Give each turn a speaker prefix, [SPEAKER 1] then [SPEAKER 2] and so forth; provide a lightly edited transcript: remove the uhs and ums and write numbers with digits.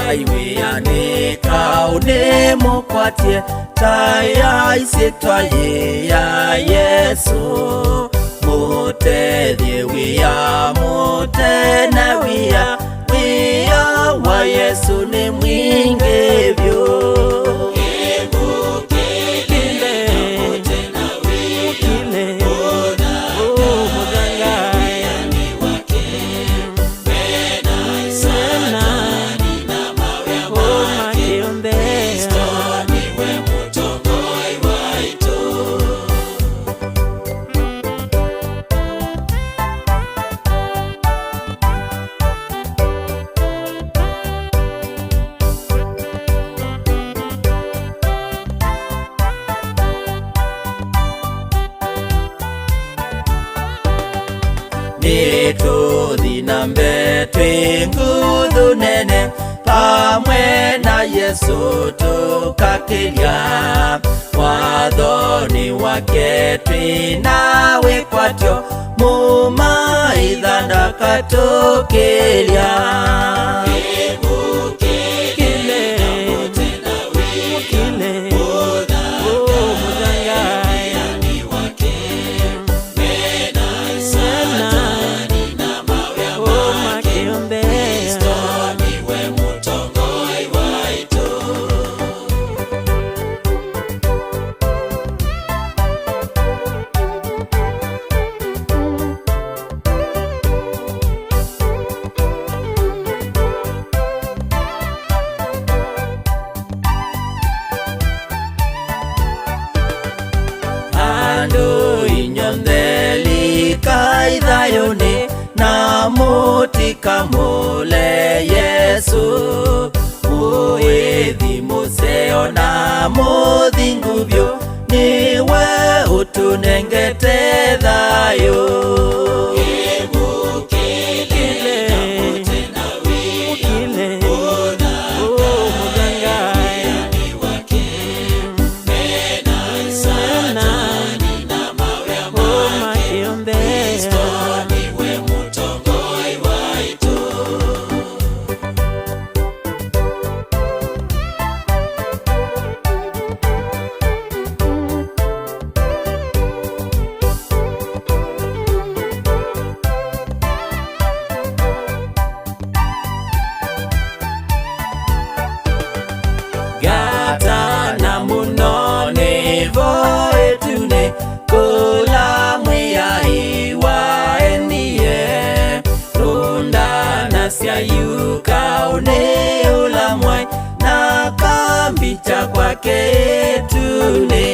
[SPEAKER 1] waiwiane kaune mukwatie taya isitwaye ya Yesu mutethie wia mutena wia wa Yesu ni mwingi vyo nituthi na mbetwi nguthu nene pamwe na Yesu tukakiria wathoni wake twinawe kwatyo mumaitha ndakatukiria andu inyontheli kaithayuni na mutikamule Yesu muithi museo na muthinguvyo niwe utunengete thayo gatana muno nivo etune kula mwiyai wa enie runda nasya yuka une ulamwai na kambicha kwake etune